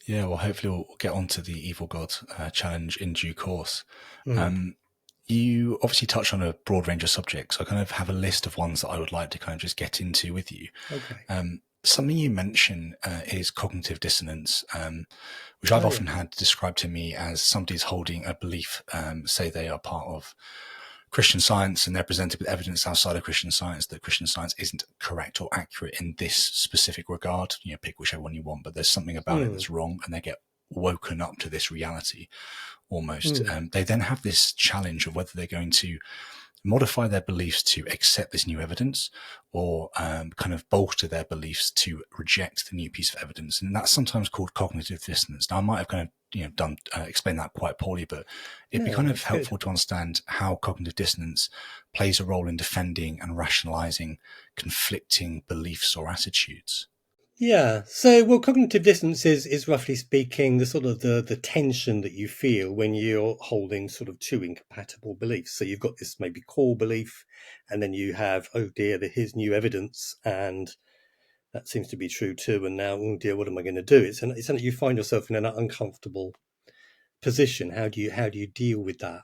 Yeah, well, hopefully we'll get onto the evil god challenge in due course. Mm. You obviously touched on a broad range of subjects. I kind of have a list of ones that I would like to kind of just get into with you. Okay. Something you mention is cognitive dissonance, which I've Oh yeah. often had described to me as somebody's holding a belief, say they are part of Christian Science and they're presented with evidence outside of Christian Science that Christian Science isn't correct or accurate in this specific regard. You know, pick whichever one you want, but there's something about it Mm. that's wrong, and they get woken up to this reality almost. Mm. They then have this challenge of whether they're going to modify their beliefs to accept this new evidence, or kind of bolster their beliefs to reject the new piece of evidence, and that's sometimes called cognitive dissonance. Now, I might have kind of done explain that quite poorly, but it'd be No, kind of that's good. helpful to understand how cognitive dissonance plays a role in defending and rationalizing conflicting beliefs or attitudes. Yeah. So, well, cognitive dissonance is roughly speaking the sort of the tension that you feel when you're holding sort of two incompatible beliefs. So you've got this maybe core belief, and then you have, oh dear, here's new evidence, and that seems to be true too. And now, oh dear, what am I going to do? It's something you find yourself in an uncomfortable position. How do you deal with that?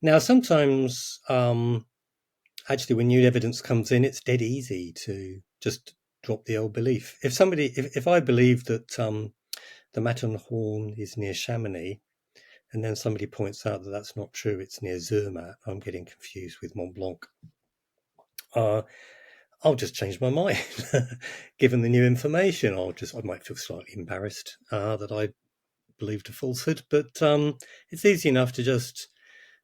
Now, sometimes, actually, when new evidence comes in, it's dead easy to just drop the old belief. If I believe that the Matterhorn is near Chamonix, and then somebody points out that that's not true, it's near Zermatt, I'm getting confused with Mont Blanc. Uh, I'll just change my mind, given the new information. I might feel slightly embarrassed that I believed a falsehood, but it's easy enough to just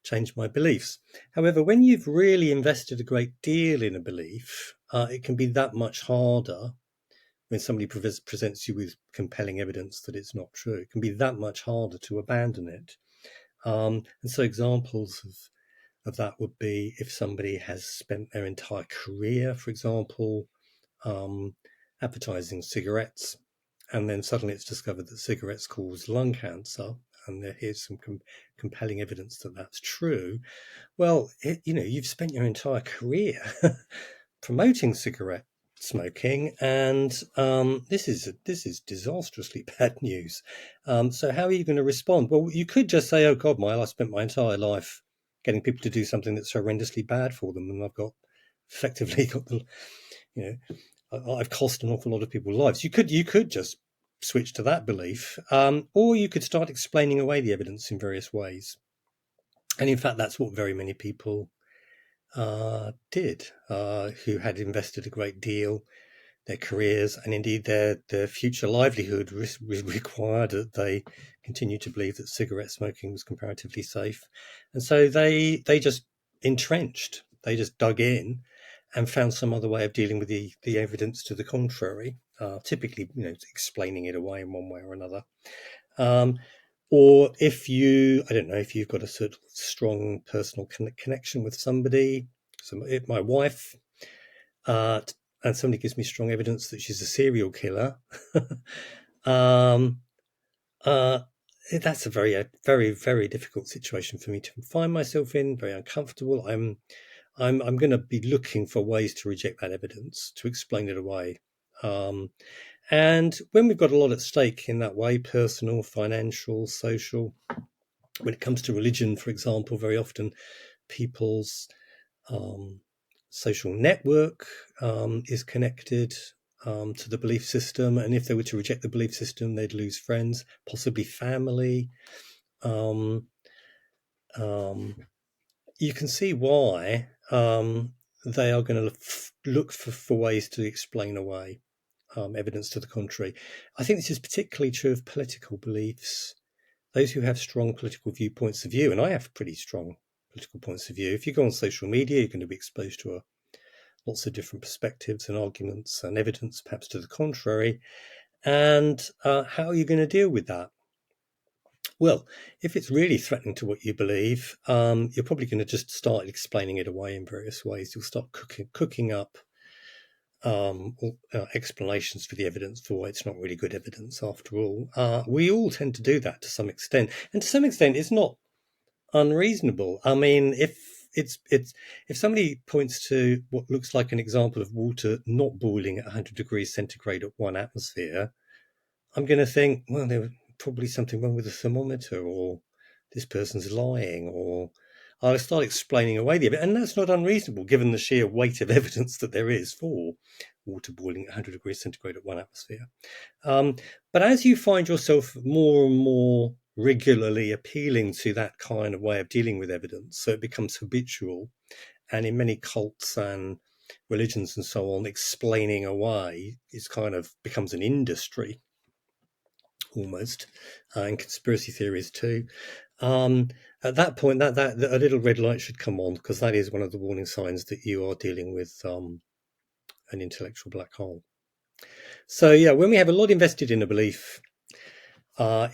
change my beliefs. However, when you've really invested a great deal in a belief, it can be that much harder when somebody presents you with compelling evidence that it's not true. It can be that much harder to abandon it. And so examples of that would be if somebody has spent their entire career, for example, um, advertising cigarettes, and then suddenly it's discovered that cigarettes cause lung cancer, and here's some compelling evidence that that's true. Well, you've spent your entire career promoting cigarette smoking, and this is disastrously bad news. So how are you going to respond? Well, you could just say, "Oh God, I spent my entire life getting people to do something that's horrendously bad for them, and I've got effectively got the, you I've cost an awful lot of people's lives." You could just switch to that belief, or you could start explaining away the evidence in various ways. And in fact, that's what very many people did, who had invested a great deal, their careers, and indeed their future livelihood required that they continue to believe that cigarette smoking was comparatively safe. And so they just entrenched, they just dug in and found some other way of dealing with the evidence to the contrary, typically, explaining it away in one way or another. Um, or I don't know, if you've got a sort of strong personal connection with somebody, my wife, uh, and somebody gives me strong evidence that she's a serial killer, um, uh, that's a very, very difficult situation for me to find myself in. Very uncomfortable. I'm going to be looking for ways to reject that evidence, to explain it away. And when we've got a lot at stake in that way, personal, financial, social, when it comes to religion, for example, very often people's um, social network is connected to the belief system. And if they were to reject the belief system, they'd lose friends, possibly family. Um, um, you can see why they are going to look for ways to explain away evidence to the contrary. I think this is particularly true of political beliefs. Those who have strong political viewpoints of view, and I have pretty strong political points of view. If you go on social media, you're going to be exposed to lots of different perspectives and arguments and evidence, perhaps to the contrary. And how are you going to deal with that? Well, if it's really threatening to what you believe, you're probably going to just start explaining it away in various ways. You'll start cooking up explanations for the evidence for why it's not really good evidence after all. We all tend to do that to some extent, and to some extent, it's not unreasonable. I mean, if somebody points to what looks like an example of water not boiling at 100 degrees centigrade at 1 atmosphere, I'm going to think, well, there was probably something wrong with the thermometer, or this person's lying, or I'll start explaining away the evidence. And that's not unreasonable given the sheer weight of evidence that there is for water boiling at 100 degrees centigrade at 1 atmosphere. But as you find yourself more and more regularly appealing to that kind of way of dealing with evidence, so it becomes habitual, and in many cults and religions and so on, explaining away is kind of becomes an industry almost, and conspiracy theories too. At that point, that a little red light should come on, because that is one of the warning signs that you are dealing with an intellectual black hole. So yeah, when we have a lot invested in a belief, there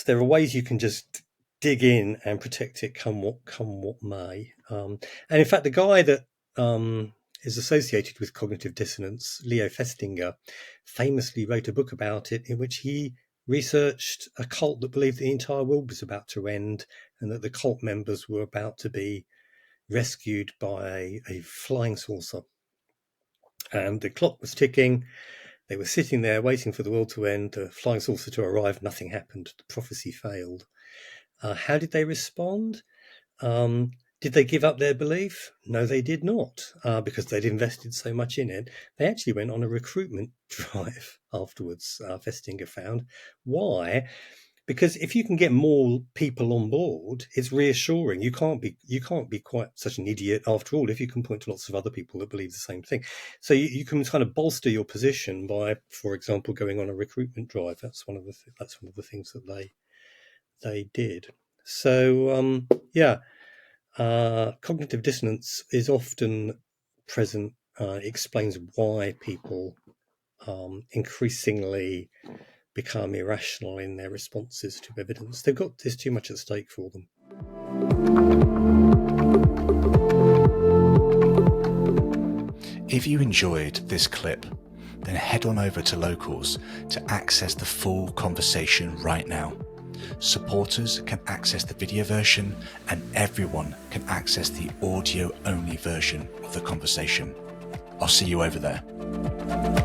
are ways you can just dig in and protect it come what may. And in fact, the guy that is associated with cognitive dissonance, Leo Festinger, famously wrote a book about it in which he researched a cult that believed the entire world was about to end and that the cult members were about to be rescued by a flying saucer. And the clock was ticking. They were sitting there waiting for the world to end, the flying saucer to arrive. Nothing happened. The prophecy failed. How did they respond? Did they give up their belief? No, they did not, because they'd invested so much in it. They actually went on a recruitment drive afterwards, Festinger found. Why? Because if you can get more people on board, it's reassuring. You can't be quite such an idiot after all if you can point to lots of other people that believe the same thing. So you can kind of bolster your position by, for example, going on a recruitment drive. That's one of the things that they did. So cognitive dissonance is often present. Explains why people increasingly become irrational in their responses to evidence. There's too much at stake for them. If you enjoyed this clip, then head on over to Locals to access the full conversation right now. Supporters can access the video version, and everyone can access the audio-only version of the conversation. I'll see you over there.